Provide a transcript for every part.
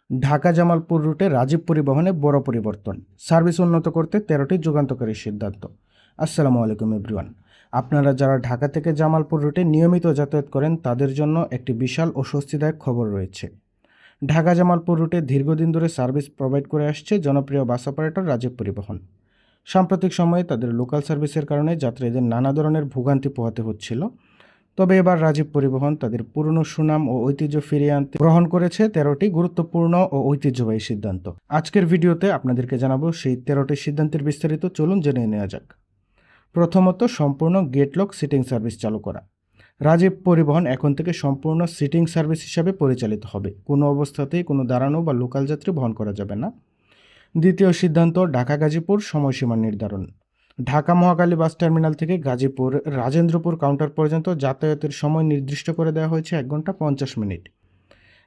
ঢাকা জামালপুর রুটে রাজীব পরিবহনে বড় পরিবর্তন, সার্ভিস উন্নত করতে 13টি যুগান্তকারী সিদ্ধান্ত। আসসালামু আলাইকুম এভরিওয়ান। আপনারা যারা ঢাকা থেকে জামালপুর রুটে নিয়মিত যাতায়াত করেন তাদের জন্য একটি বিশাল ও স্বস্তিদায়ক খবর রয়েছে। ঢাকা জামালপুর রুটে দীর্ঘদিন ধরে সার্ভিস প্রোভাইড করে আসছে জনপ্রিয় বাস অপারেটর রাজীব পরিবহন। সাম্প্রতিক সময়ে তাদের লোকাল সার্ভিসের কারণে যাত্রীদের নানা ধরনের ভোগান্তি পোহাতে হচ্ছিল। তবে এবার রাজীব পরিবহন তাদের পুরনো সুনাম ও ঐতিহ্য ফিরিয়ে আনতে গ্রহণ করেছে 13টি গুরুত্বপূর্ণ ও ঐতিহ্যবাহী সিদ্ধান্ত। আজকের ভিডিওতে আপনাদেরকে জানাবো সেই 13টি সিদ্ধান্তের বিস্তারিত। চলুন জেনে নেওয়া যাক। প্রথমত, সম্পূর্ণ গেটলক সিটিং সার্ভিস চালু করা। রাজীব পরিবহন এখন থেকে সম্পূর্ণ সিটিং সার্ভিস হিসাবে পরিচালিত হবে। কোনো অবস্থাতেই কোনো দাঁড়ানো বা লোকাল যাত্রী বহন করা যাবে না। দ্বিতীয় সিদ্ধান্ত, ঢাকা গাজীপুর সময়সীমা নির্ধারণ। ঢাকা মহাখালী বাস টার্মিনাল থেকে গাজীপুর রাজেন্দ্রপুর কাউন্টার পর্যন্ত যাতায়াতের সময় নির্দিষ্ট করে দেওয়া হয়েছে 1 ঘন্টা 50 মিনিট।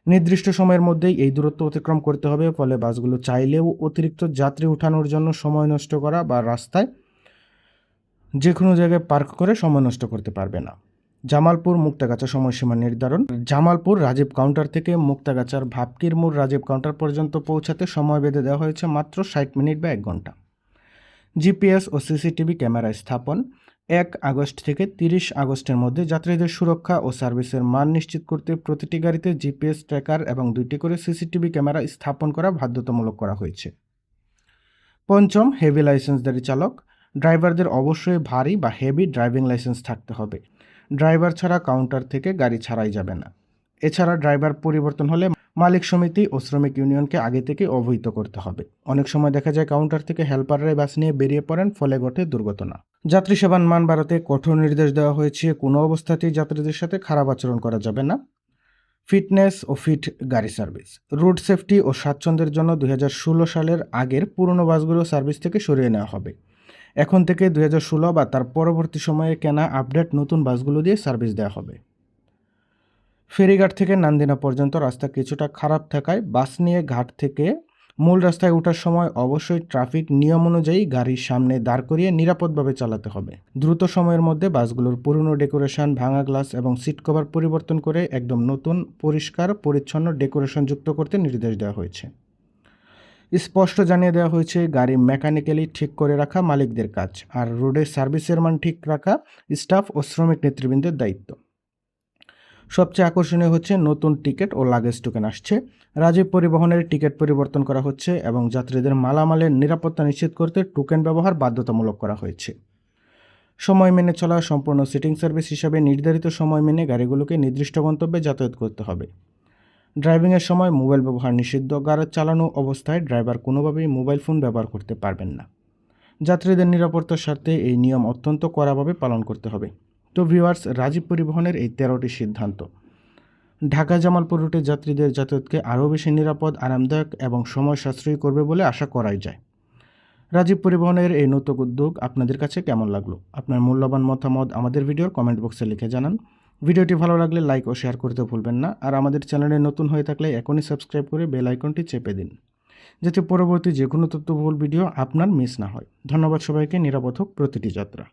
নির্দিষ্ট সময়ের মধ্যেই এই দূরত্ব অতিক্রম করতে হবে, ফলে বাসগুলো চাইলেও অতিরিক্ত যাত্রী ওঠানোর জন্য সময় নষ্ট করা বা রাস্তায় যে কোনো জায়গায় পার্ক করে সময় নষ্ট করতে পারবে না। জামালপুর মুক্তাগাছা সময়সীমা নির্ধারণ। জামালপুর রাজীব কাউন্টার থেকে মুক্তাগাছার ভাবকির মোড় রাজীব কাউন্টার পর্যন্ত পৌঁছাতে সময় বেঁধে দেওয়া হয়েছে মাত্র 60 মিনিট বা 1 ঘন্টা। জিপিএস ও সিসিটিভি ক্যামেরা স্থাপন। 1 আগস্ট থেকে 30 আগস্টের মধ্যে যাত্রীদের সুরক্ষা ও সার্ভিসের মান নিশ্চিত করতে প্রতিটি গাড়িতে জিপিএস ট্র্যাকার এবং 2টি করে সিসিটিভি ক্যামেরা স্থাপন করা বাধ্যতামূলক করা হয়েছে। পঞ্চম, হেভি লাইসেন্সধারী চালক। ড্রাইভারদের অবশ্যই ভারী বা হেভি ড্রাইভিং লাইসেন্স থাকতে হবে। ড্রাইভার ছাড়া কাউন্টার থেকে গাড়ি ছাড়াই যাবে না। এছাড়া ড্রাইভার পরিবর্তন হলে মালিক সমিতি ও শ্রমিক ইউনিয়নকে আগে থেকে অবহিত করতে হবে। অনেক সময় দেখা যায় কাউন্টার থেকে হেল্পাররাই বাস নিয়ে বেরিয়ে পড়েন, ফলে ঘটে দুর্ঘটনা। যাত্রী সেবার মান বাড়াতে কঠোর নির্দেশ দেওয়া হয়েছে। কোনো অবস্থাতেই যাত্রীদের সাথে খারাপ আচরণ করা যাবে না। ফিটনেস ও ফিট গাড়ি সার্ভিস। রুট সেফটি ও স্বাচ্ছন্দ্যের জন্য 2016 সালের আগের পুরনো বাসগুলো সার্ভিস থেকে সরিয়ে নেওয়া হবে। এখন থেকে 2016 বা তার পরবর্তী সময়ে কেনা আপডেট নতুন বাসগুলো দিয়ে সার্ভিস দেওয়া হবে। ফেরিঘাট থেকে নান্দিনা পর্যন্ত রাস্তা কিছুটা খারাপ থাকায় বাস নিয়ে ঘাট থেকে মূল রাস্তায় ওঠার সময় অবশ্যই ট্রাফিক নিয়ম অনুযায়ী গাড়ির সামনে দাঁড় করিয়ে নিরাপদভাবে চালাতে হবে। দ্রুত সময়ের মধ্যে বাসগুলোর পুরনো ডেকোরেশন, ভাঙা গ্লাস এবং সিট কভার পরিবর্তন করে একদম নতুন পরিষ্কার পরিচ্ছন্ন ডেকোরেশন যুক্ত করতে নির্দেশ দেওয়া হয়েছে। স্পষ্ট জানিয়ে দেওয়া হয়েছে গাড়ি মেকানিক্যালি ঠিক করে রাখা মালিকদের কাজ, আর রোডে সার্ভিসের মান ঠিক রাখা স্টাফ ও শ্রমিক নেতৃবৃন্দের দায়িত্ব। সবচেয়ে আকর্ষণীয় হচ্ছে নতুন টিকিট ও লাগেজ টোকেন আসছে। রাজীব পরিবহনের টিকিট পরিবর্তন করা হচ্ছে এবং যাত্রীদের মালামালের নিরাপত্তা নিশ্চিত করতে টোকেন ব্যবহার বাধ্যতামূলক করা হয়েছে। সময় মেনে চলা। সম্পূর্ণ সিটিং সার্ভিস হিসাবে নির্ধারিত সময় মেনে গাড়িগুলোকে নির্দিষ্ট গন্তব্যে যাতায়াত করতে হবে। ড্রাইভিংয়ের সময় মোবাইল ব্যবহার নিষিদ্ধ। গাড়ি চালানো অবস্থায় ড্রাইভার কোনোভাবেই মোবাইল ফোন ব্যবহার করতে পারবেন না। যাত্রীদের নিরাপত্তার স্বার্থে এই নিয়ম অত্যন্ত কড়াভাবে পালন করতে হবে। তো ভিউয়ার্স, রাজীব পরিবহনের এই 13টি সিদ্ধান্ত ঢাকা জামালপুর রুটে যাত্রীদের যাতায়াতকে আরও বেশি নিরাপদ, আরামদায়ক এবং সময় সাশ্রয়ী করবে বলে আশা করাই যায়। রাজীব পরিবহনের এই নতুন উদ্যোগ আপনাদের কাছে কেমন লাগলো? আপনার মূল্যবান মতামত আমাদের ভিডিওর কমেন্ট বক্সে লিখে জানান। ভিডিওটি ভালো লাগলে লাইক ও শেয়ার করতে ভুলবেন না। আর আমাদের চ্যানেলে নতুন হয়ে থাকলে এখনই সাবস্ক্রাইব করে বেল আইকনটি চেপে দিন, যাতে পরবর্তী যে কোনো তথ্যবহুল ভিডিও আপনার মিস না হয়। ধন্যবাদ সবাইকে। নিরাপদ হোক প্রতিটি যাত্রা।